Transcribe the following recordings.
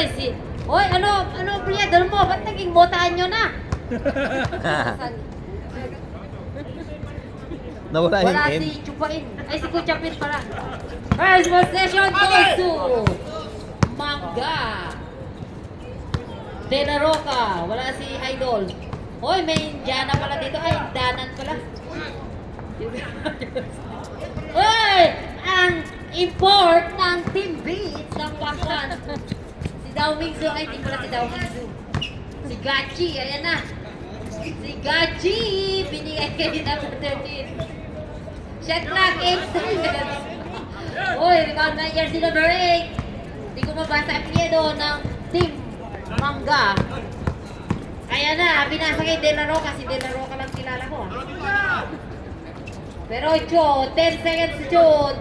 Hoy, ano, pliyador mo? Ba't naging botaan nyo na? Nawala yung Wala M. si Chupain. Ay, si Kuchapin pala. First possession goes to Mangga. De La Roca. Wala si Idol. Hoy, may Indiana pala dito. Ay, Danan pala. Hoy! Ang import ng Team Beats ng Bangkan. Si Dao Mingzu. Ay, di pala si Dao Mingzu. Si Gachi. Ayan na. Si Gachi. Binigay kay number 13. Shot clock 8 seconds. Hoy, rebound na jersey number 8. Hindi ko mabasa ang miedo ng Team Mangga. Ayan na, binasa kay De La Roca. Si De La Roca lang kilala ko. Pero Cho, 10 seconds to shoot.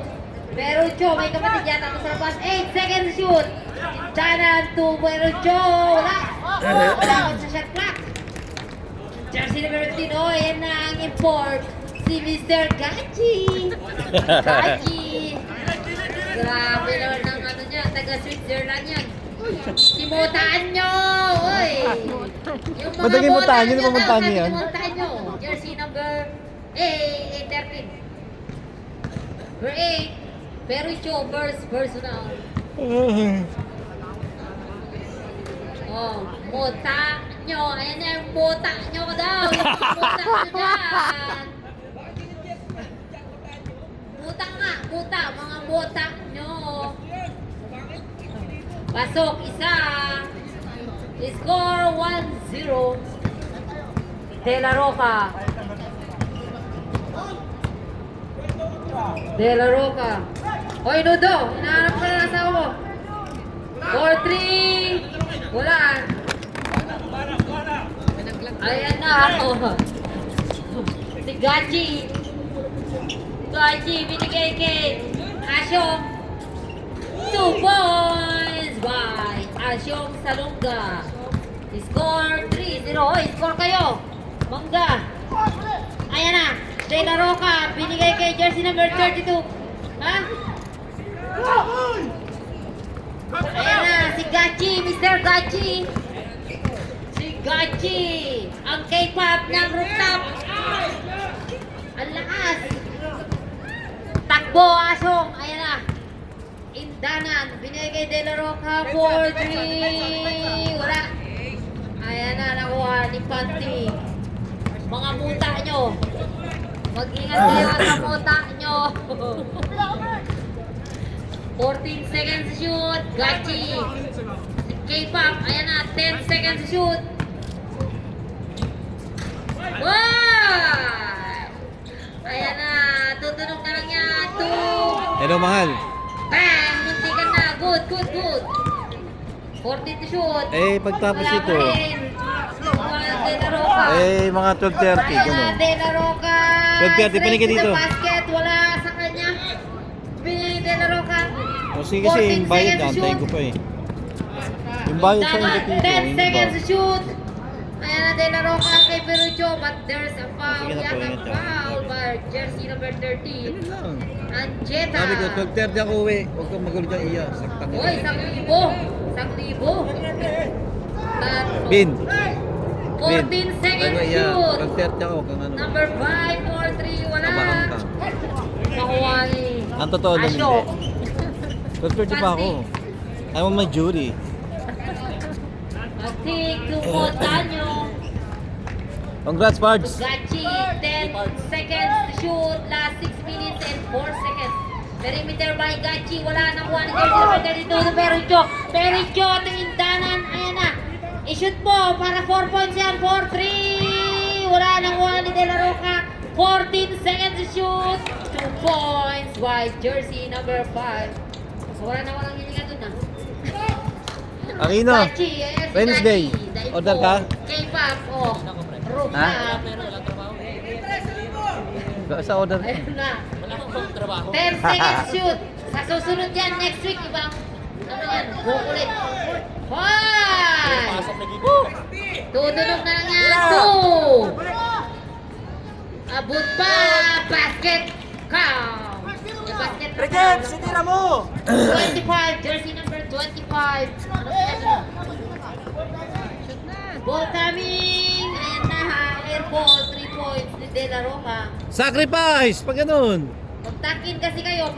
Pero Cho, may kapatid yata ito sa labas. 8 seconds to shoot. Danan to Pero Cho. Wala. Wala ako sa shot clock. Jersey number 15. Oh, ayan na ang import. Si Mr. Gachi. Gachi. Grabe naman ang ano niya. Taga Switzerland yan. Simutaan nyo! Oy! Yung mga Madaging mutaan nyo, bola naman mutaan nyo yan. Simutaan nyo. Jersey number 13. Number 8. Pero Cho, verse na. Oh, muta nyo. Ayan na yung muta nyo daw. Yung muta nyo dyan. Muta nga, muta. Mga muta nyo. Pasok, isa. Score 1-0. De La Roca. De La Roca. Hoy, Nudo. Hinahanap ka na ng asawa mo. 4-3. Wala. Ayan na ako. Si Gachi. Gachi, binigay kay Asyong. 2 points by Asyong Salonga. Score 3-0. Hoy, score kayo. Mangga. Ayan na. De La Roca. Binigay kay jersey number 32. Ha? Ayan na. Si Gachi. Mr. Gachi. Si Gachi. Ang K-pop ng rooftop. Ang lakas. Takbo, Asyong. Ayan na. Danan, binigay kay De La Roca, 4-3. Wala. Ayan na, nakuha ni Panty. Mga muta nyo. Mag-ingat kayo sa muta nyo. 14 seconds to shoot. Gachi. Si K-pop, ayan na, 10 seconds to shoot. Wow! Ayan na, tutunog na lang yan. 2. Hello, mahal. Bang! Muntikan na. Good. 14 to shoot. Eh, pagtapos Wala ito. pa rin. Wala, De La Roca. Eh, mga 12:30. Ayan, Gano'n. De La Roca. 12:30, pinigay Straight to dito. the basket. Wala sa kanya. Binigay De La Roca. O sige kasi, yung bayad 14 na. seconds to Antayin ko shoot. pa eh. Yung bayad sa Dapat invitation. 10 Yung seconds to iba. shoot. Ayan na De La Roca kay Perucho. But there's a foul. Sige na po, Yata ingat ka. foul by jersey number 13. Ganun lang. Anjeta. Sabi ko, 12:30 ako uwi. Huwag kang magulo dyan iya. Saktan ko. Uy, 1,000. Bin. 14 seconds Sabi ko, iya. shoot. 12:30 ako. Kung ano. Number 5, 4-3, wala. Kabahan ka. Makuwani. Ang totoo na Asyo. hindi. 12:30 pa ako. I'm on my duty. Matik, tumota nyo. Congrats, Pards. Gachi, 10 seconds to shoot. Last 6 minutes and 4 seconds. Perimeter by Gachi. Wala na kuha ni jersey number 32 sa Pericho. Pericho, tingin Danan. Ayan na. I-shoot mo para 4 points yan. 4-3. Wala na kuha ni De La Roca. 14 seconds to shoot. 2 points by jersey number 5. So, wala na walang hilinga dun ah. Aquino. Gachi, yes, Wednesday. Gachi. Order ka? K-pop, oh. Rooftop. Sa order. Ayun na. 10 seconds shoot. Sa susunod yan, next week, ibang, ano yan, bukulit. 5! Tutunog na lang yan, 2! Abot pa, basket count. Yung basket count. Reject, sinira mo! 25, jersey number 25. Ano yan? Ball coming! Ayan na ha, air ball, 3 points ni De La Roca. Sacrifice! Pag ganun. Pag-tuck in kasi kayo,